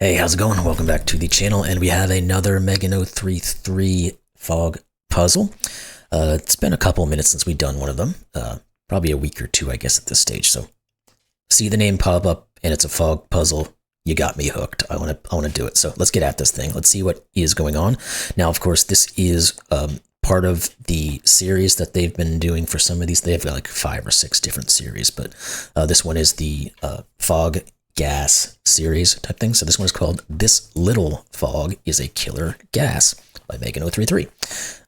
Hey, how's it going? Welcome back to the channel, and we have another Megan 033 fog puzzle. It's been a couple of minutes since we've done one of them, probably a week or two, I guess, at this stage. So, see the name pop up, and it's a fog puzzle. You got me hooked. I want to do it. So let's get at this thing. Let's see what is going on. Now, of course, this is part of the series that they've been doing for some of these. They have like 5 or 6 different series, but this one is the fog gas series type thing. So this one is called This Little Fog is a Killer Gas by Megan 033. I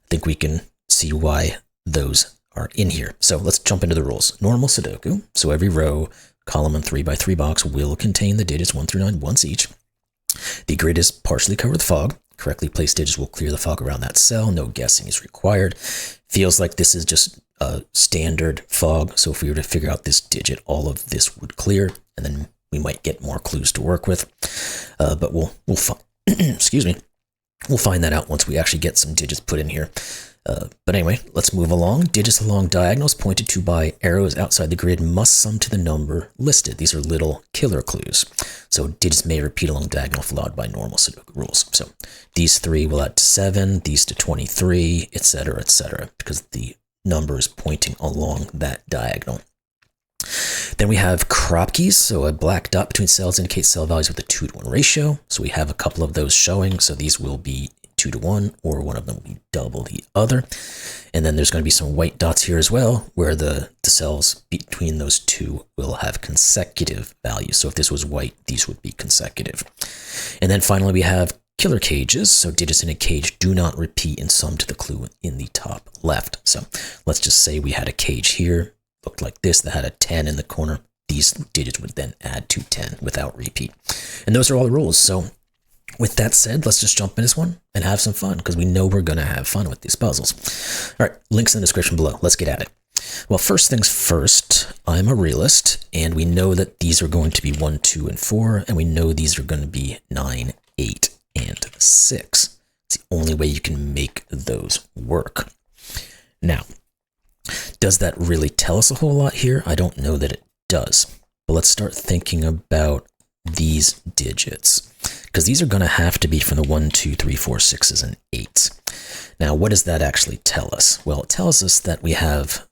think we can see why those are in here. So let's jump into the rules. Normal Sudoku. So every row, column, and 3x3 box will contain the digits 1 through 9 once each. The grid is partially covered with fog. Correctly placed digits will clear the fog around that cell. No guessing is required. Feels like this is just a standard fog. So if we were to figure out this digit, all of this would clear, and then we might get more clues to work with. But we'll excuse me. We'll find that out once we actually get some digits put in here. But anyway, let's move along. Digits along diagonals pointed to by arrows outside the grid must sum to the number listed. These are little killer clues. So digits may repeat along diagonal followed by normal Sudoku rules. So these 3 will add to 7, these to 23, etc., because the number is pointing along that diagonal. Then we have Kropki's, so a black dot between cells indicates cell values with a 2-to-1 ratio. So we have a couple of those showing. So these will be 2-to-1, or one of them will be double the other. And then there's going to be some white dots here as well, where the cells between those two will have consecutive values. So if this was white, these would be consecutive. And then finally we have killer cages. So digits in a cage do not repeat in sum to the clue in the top left. So let's just say we had a cage here, looked like this, that had a 10 in the corner. These digits would then add to 10 without repeat. And those are all the rules. So with that said, let's just jump in this one and have some fun, because we know we're going to have fun with these puzzles. All right, links in the description below. Let's get at it. Well, first things first, I'm a realist, and we know that these are going to be 1, 2, and 4, and we know these are going to be 9, 8, and 6. It's the only way you can make those work. Now, does that really tell us a whole lot here? I don't know that it does. But let's start thinking about these digits, because these are going to have to be from the 1, 2, 3, 4, 6s, and 8s. Now, what does that actually tell us? Well, it tells us that we have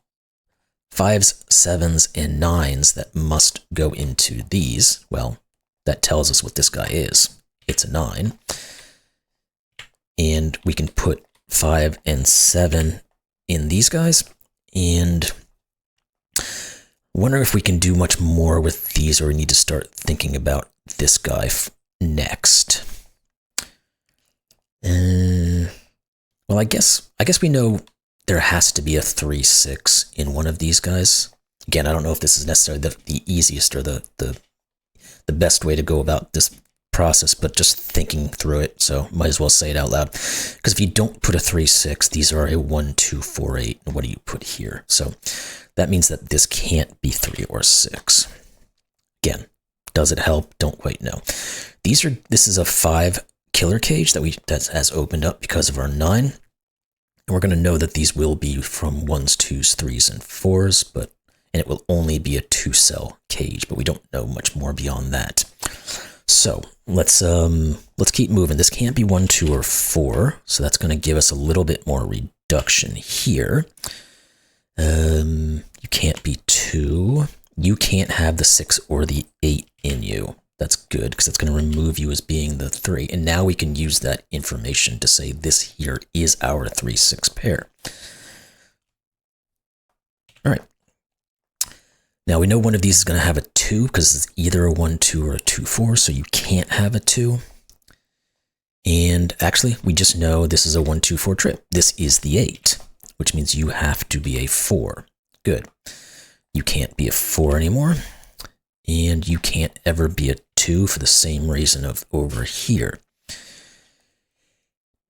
5s, 7s, and 9s that must go into these. Well, that tells us what this guy is. It's a 9. And we can put 5 and 7 in these guys. And wonder if we can do much more with these, or we need to start thinking about this guy next. Well, I guess we know there has to be a 3, 6 in one of these guys. Again, I don't know if this is necessarily the easiest or the best way to go about this process, but just thinking through it, so might as well say it out loud. Because if you don't put a 3, 6, these are a 1, 2, 4, 8. And what do you put here? So that means that this can't be 3 or 6. Again, does it help? Don't quite know. This is a 5 killer cage that has opened up because of our 9. And we're going to know that these will be from 1s, 2s, 3s, and 4s, and it will only be a 2-cell cage, but we don't know much more beyond that. So let's keep moving. This can't be 1, 2, or 4, so that's going to give us a little bit more reduction here. You can't be 2. You can't have the 6 or the 8 in you. That's good, because it's going to remove you as being the 3. And now we can use that information to say this here is our 3, 6 pair. All right. Now we know one of these is going to have a 2, because it's either a 1, 2, or a 2, 4, so you can't have a 2. And actually, we just know this is a 1, 2, 4 trip. This is the 8, which means you have to be a 4. Good. You can't be a 4 anymore, and you can't ever be a 2 for the same reason of over here.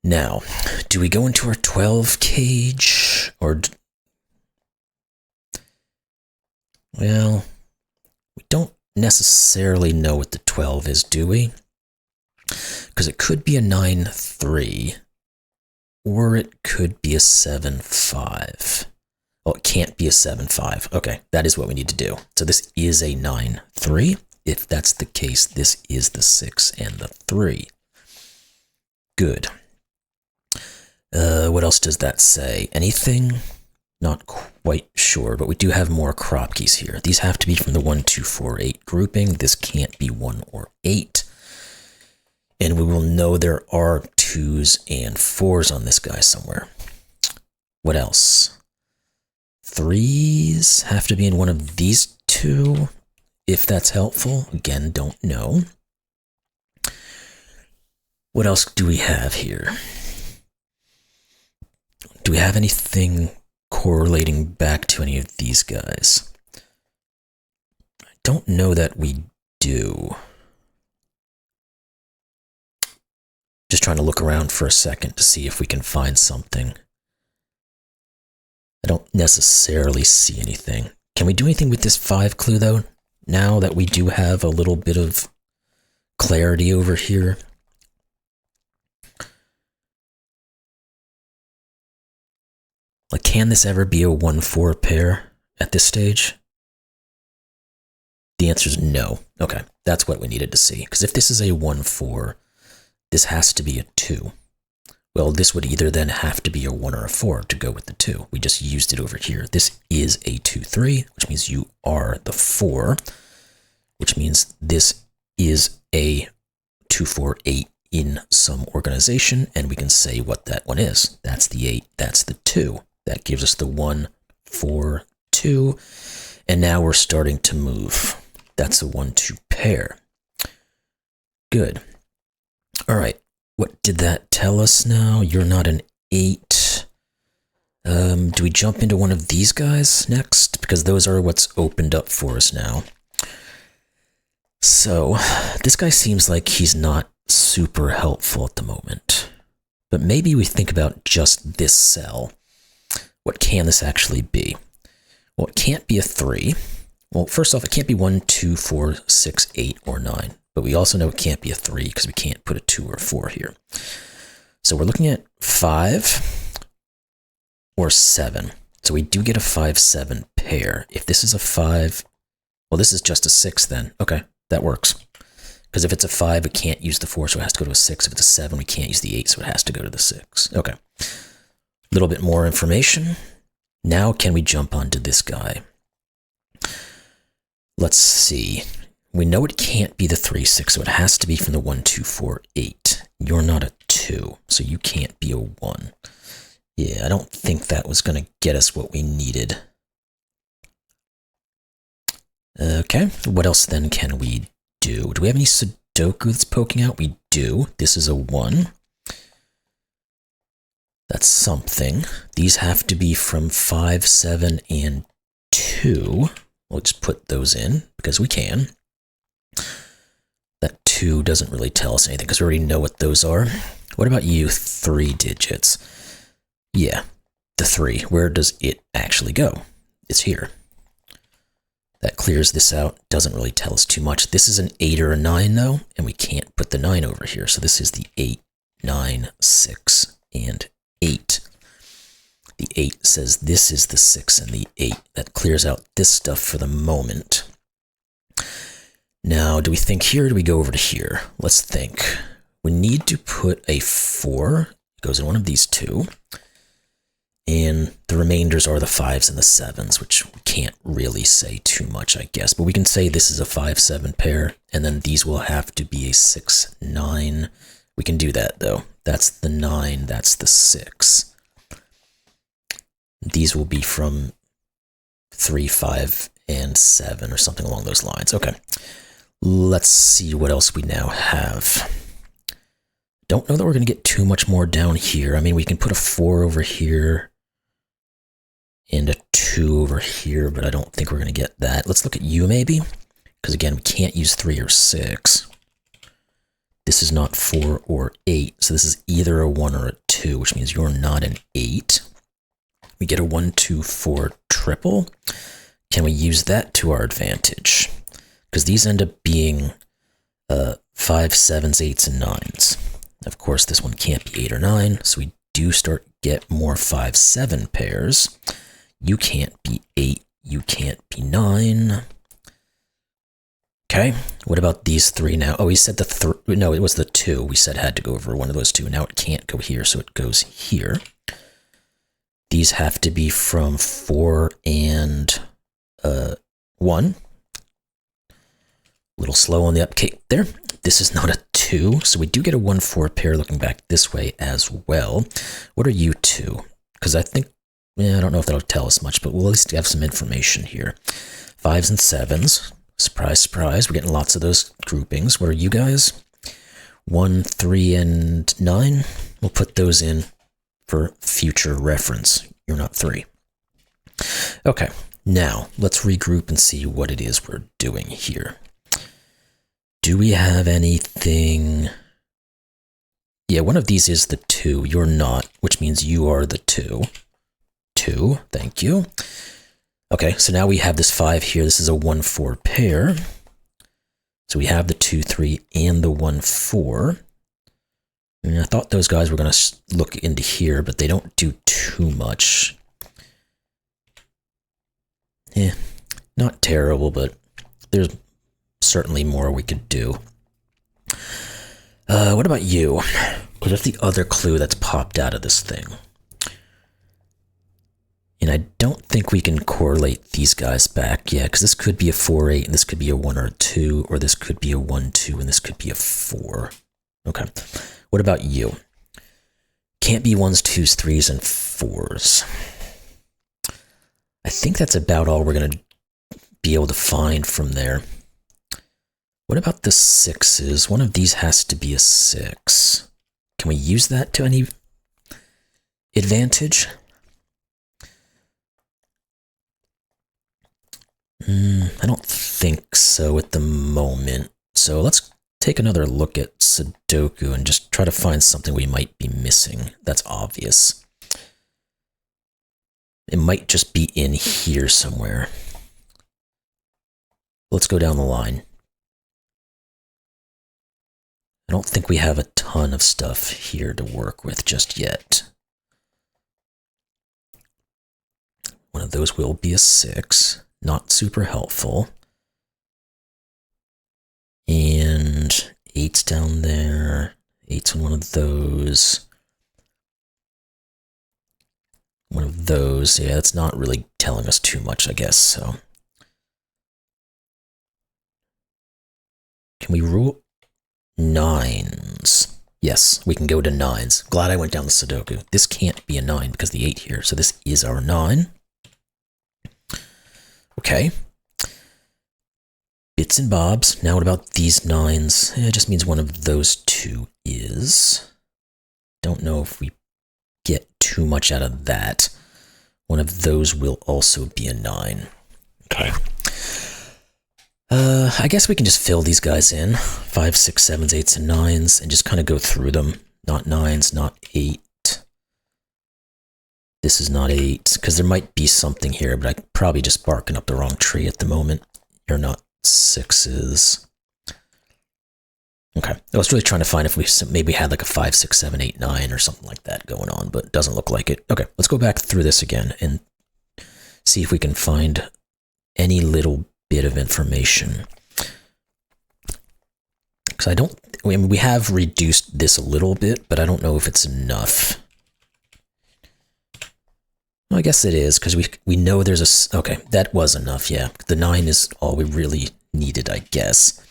Now, do we go into our 12 cage, or... Well, we don't necessarily know what the 12 is, do we? Because it could be a 9, 3, or it could be a 7, 5. Well, it can't be a 7, 5. Okay, that is what we need to do. So this is a 9, 3. If that's the case, this is the 6 and the 3. Good. What else does that say? Anything? Not quite sure, but we do have more Kropkis here. These have to be from the 1, 2, 4, 8 grouping. This can't be 1 or 8. And we will know there are 2s and 4s on this guy somewhere. What else? 3s have to be in one of these 2, if that's helpful. Again, don't know. What else do we have here? Do we have anything correlating back to any of these guys? I don't know that we do. Just trying to look around for a second to see if we can find something. I don't necessarily see anything. Can we do anything with this 5 clue, though? Now that we do have a little bit of clarity over here. Like, can this ever be a 1-4 pair at this stage? The answer is no. Okay, that's what we needed to see. Because if this is a 1-4, this has to be a 2. Well, this would either then have to be a 1 or a 4 to go with the 2. We just used it over here. This is a 2-3, which means you are the 4, which means this is a 2-4-8 in some organization, and we can say what that one is. That's the 8, that's the 2. That gives us the 1, 4, 2, and now we're starting to move. That's a 1-2 pair. Good. All right, what did that tell us now? You're not an 8. Do we jump into one of these guys next? Because those are what's opened up for us now. So, this guy seems like he's not super helpful at the moment. But maybe we think about just this cell. What can this actually be? Well, it can't be a 3. Well, first off, it can't be 1, 2, 4, 6, 8, or 9. But we also know it can't be a 3 because we can't put a 2 or a 4 here. So we're looking at 5 or 7. So we do get a 5-7 pair. If this is a 5, well, this is just a 6 then. Okay, that works. Because if it's a 5, it can't use the 4, so it has to go to a 6. If it's a 7, we can't use the 8, so it has to go to the 6. Okay. A little bit more information. Now can we jump onto this guy? Let's see. We know it can't be the 3-6, so it has to be from the 1, 2, 4, 8. You're not a 2, so you can't be a 1. Yeah, I don't think that was going to get us what we needed. Okay, what else then can we do? Do we have any Sudoku that's poking out? We do. This is a 1. That's something. These have to be from 5, 7, and 2. We'll just put those in, because we can. That 2 doesn't really tell us anything, because we already know what those are. What about you? 3 digits. Yeah, the 3. Where does it actually go? It's here. That clears this out. Doesn't really tell us too much. This is an 8 or a 9, though, and we can't put the 9 over here. So this is the 8, 9, 6, and 8. The 8 says this is the 6 and the 8. That clears out this stuff for the moment. Now, do we think here or do we go over to here? Let's think. We need to put a 4. It goes in one of these 2. And the remainders are the 5s and the 7s, which we can't really say too much, I guess. But we can say this is a 5-7 pair, and then these will have to be a 6-9. We can do that, though. That's the 9, that's the 6. These will be from 3, 5, and 7, or something along those lines. Okay. Let's see what else we now have. Don't know that we're going to get too much more down here. I mean, we can put a 4 over here and a 2 over here, but I don't think we're going to get that. Let's look at you, maybe. Because, again, we can't use 3 or 6. This is not 4 or 8, so this is either a 1 or a 2, which means you're not an 8. We get a 1, 2, 4 triple. Can we use that to our advantage? Because these end up being 5, 7s, 8s, and 9s. Of course, this one can't be 8 or 9, so we do start get more 5, 7 pairs. You can't be 8, you can't be 9. Okay, what about these three now? Oh, we said no, it was the 2. We said had to go over one of those 2. Now it can't go here, so it goes here. These have to be from 4 and 1. A little slow on the uptake there. This is not a 2, so we do get a 1-4 pair looking back this way as well. What are you 2? Because I think, I don't know if that'll tell us much, but we'll at least have some information here. 5s and 7s. Surprise, surprise. We're getting lots of those groupings. What are you guys? 1, 3, and 9. We'll put those in for future reference. You're not 3. Okay, now let's regroup and see what it is we're doing here. Do we have anything? Yeah, one of these is the 2. You're not, which means you are the 2. 2, thank you. Okay, so now we have this 5 here. This is a 1-4 pair. So we have the 2, 3, and the 1, 4. And I thought those guys were going to look into here, but they don't do too much. Yeah, not terrible, but there's certainly more we could do. What about you? Because that's the other clue that's popped out of this thing. And I don't think we can correlate these guys back. Yeah, because this could be a 4-8, and this could be a 1 or a 2, or this could be a 1-2, and this could be a 4. Okay. What about you? Can't be 1s, 2s, 3s, and 4s. I think that's about all we're going to be able to find from there. What about the 6s? One of these has to be a 6. Can we use that to any advantage? I don't think so at the moment. So let's take another look at Sudoku and just try to find something we might be missing that's obvious. It might just be in here somewhere. Let's go down the line. I don't think we have a ton of stuff here to work with just yet. One of those will be a 6. Not super helpful. And 8's down there. 8's on one of those. One of those. Yeah, that's not really telling us too much, I guess, so. Can we rule 9s? Yes, we can go to 9s. Glad I went down the Sudoku. This can't be a 9 because the 8 here, so this is our 9. Okay. Bits and bobs. Now what about these 9s? It just means one of those 2 is. Don't know if we get too much out of that. One of those will also be a 9. Okay. I guess we can just fill these guys in. 5, 6, 7s, 8s, and 9s, and just kind of go through them. Not 9s, not 8. This is not 8, because there might be something here, but I'm probably just barking up the wrong tree at the moment. You're not 6s. Okay. I was really trying to find if we maybe had like a 5, 6, 7, 8, 9 or something like that going on, but it doesn't look like it. Okay, let's go back through this again and see if we can find any little bit of information. Because we have reduced this a little bit, but I don't know if it's enough. Well, I guess it is, because we know there's okay, that was enough, yeah. The 9 is all we really needed, I guess.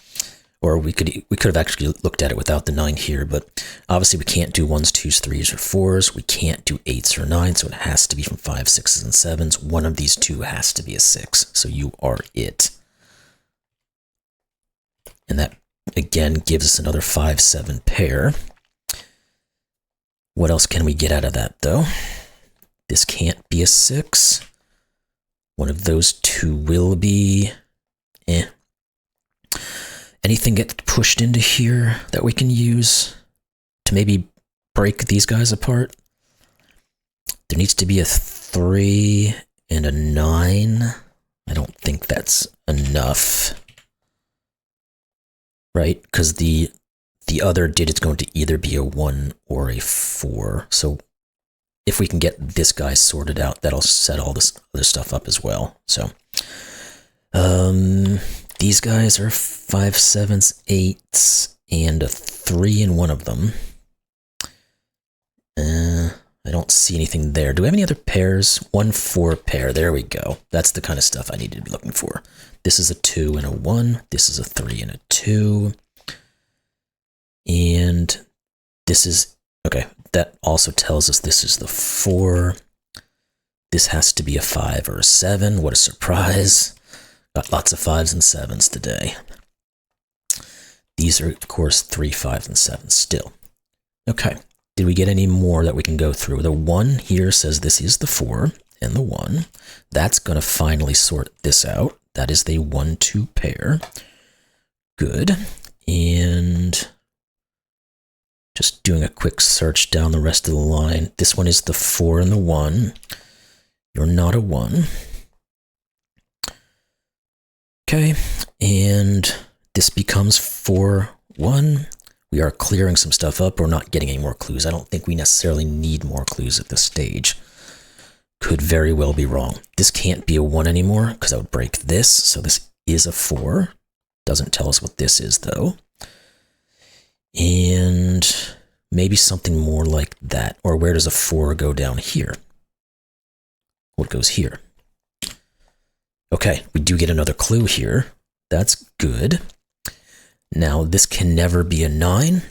Or we could have actually looked at it without the 9 here, but obviously we can't do 1s, 2s, 3s, or 4s. We can't do 8s or 9s, so it has to be from 5, 6s, and 7s. One of these 2 has to be a 6, so you are it. And that, again, gives us another 5, 7 pair. What else can we get out of that, though? This can't be a 6. One of those 2 will be. Anything get pushed into here that we can use to maybe break these guys apart? There needs to be a 3 and a 9. I don't think that's enough. Right? Because the other digit's going to either be a 1 or a 4. So if we can get this guy sorted out, that'll set all this other stuff up as well. So, These guys are 5, 7s, 8s, and a 3 in one of them. I don't see anything there. Do we have any other pairs? 1, 4 pair. There we go. That's the kind of stuff I need to be looking for. This is a 2 and a 1. This is a 3 and a 2. And this is, okay, that also tells us this is the 4. This has to be a 5 or a 7. What a surprise. Got lots of 5s and 7s today. These are, of course, 3, 5s, and 7s still. Okay. Did we get any more that we can go through? The 1 here says this is the 4 and the 1. That's going to finally sort this out. That is the 1, 2 pair. Good. And just doing a quick search down the rest of the line. This one is the 4 and the 1. You're not a 1. Okay. And this becomes 4, 1. We are clearing some stuff up. We're not getting any more clues. I don't think we necessarily need more clues at this stage. Could very well be wrong. This can't be a 1 anymore because I would break this. So this is a 4. Doesn't tell us what this is though. And maybe something more like that. Or where does a 4 go down here? What goes here? Okay, we do get another clue here. That's good. Now, this can never be a 9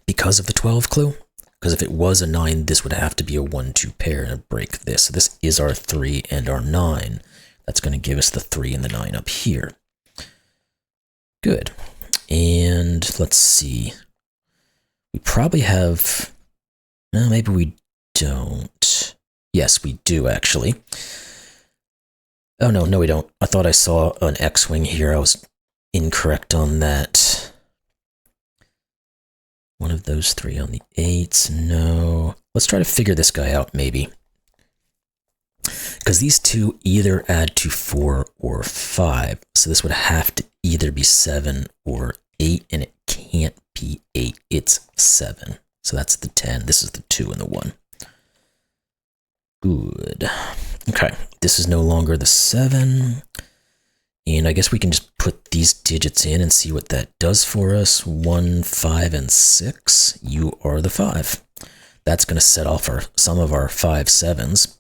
because of the 12 clue. Because if it was a 9, this would have to be a 1, 2 pair and break this. So this is our 3 and our 9. That's going to give us the 3 and the 9 up here. Good. And let's see. We probably have... No, maybe we don't. Yes, we do, actually. Oh, no, we don't. I thought I saw an X-Wing here. I was incorrect on that. One of those 3 on the 8s. No. Let's try to figure this guy out, maybe. Because these two either add to 4 or 5. So this would have to either be 7 or 8, and it can't be 8. It's 7. So that's the 10. This is the 2 and the 1. Good. Okay. This is no longer the 7. And I guess we can just put these digits in and see what that does for us. 1, 5, and 6. You are the 5. That's going to set off some of our 5 7s.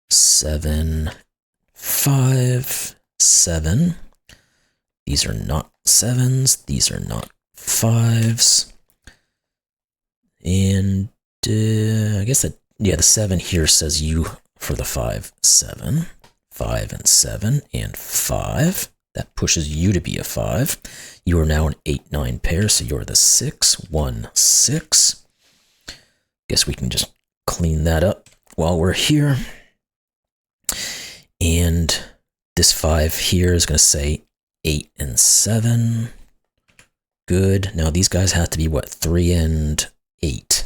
7, 5, 7. These are not 7s. These are not 5s. And I guess that, yeah, the 7 here says you for the 5, 7. 5 and 7 and 5. That pushes you to be a 5. You are now an 8, 9 pair, so you're the 6, 1, 6. Guess we can just clean that up while we're here. And this 5 here is going to say 8 and 7. Good. Now these guys have to be what? 3 and 8.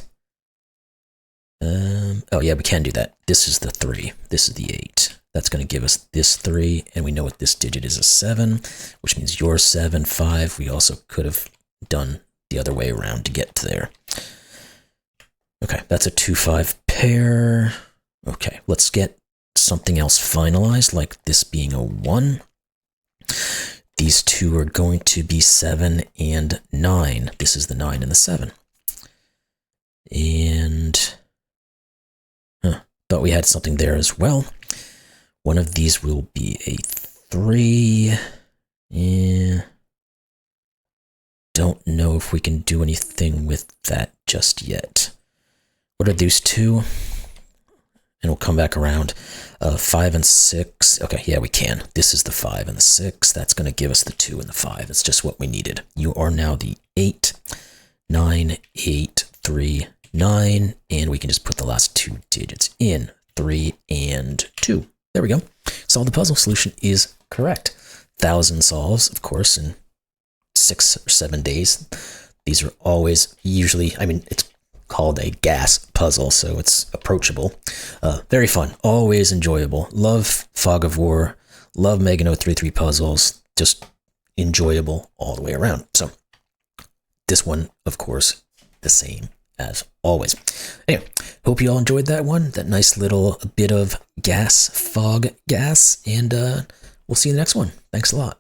Oh yeah, we can do that. This is the 3. This is the 8. That's going to give us this 3, and we know what this digit is, a 7, which means you're 7, 5. We also could have done the other way around to get to there. Okay, that's a 2, 5 pair. Okay, let's get something else finalized, like this being a 1. These two are going to be 7 and 9. This is the 9 and the 7. And thought we had something there as well. One of these will be a 3. Don't know if we can do anything with that just yet. What are these two? And we'll come back around. 5 and 6. Okay, yeah, we can. This is the 5 and the 6. That's going to give us the 2 and the 5. It's just what we needed. You are now the 8, 9, 8, 3, 9. And we can just put the last 2 digits in. 3 and 2. There we go. Solve the puzzle. Solution is correct. 1,000 solves, of course, in 6 or 7 days. These are always usually, I mean, it's called a gas puzzle, so it's approachable. Very fun. Always enjoyable. Love Fog of War. Love Mega 033 puzzles. Just enjoyable all the way around. So this one, of course, the same as always. Anyway, hope you all enjoyed that one. That nice little bit of fog gas, and we'll see you in the next one. Thanks a lot.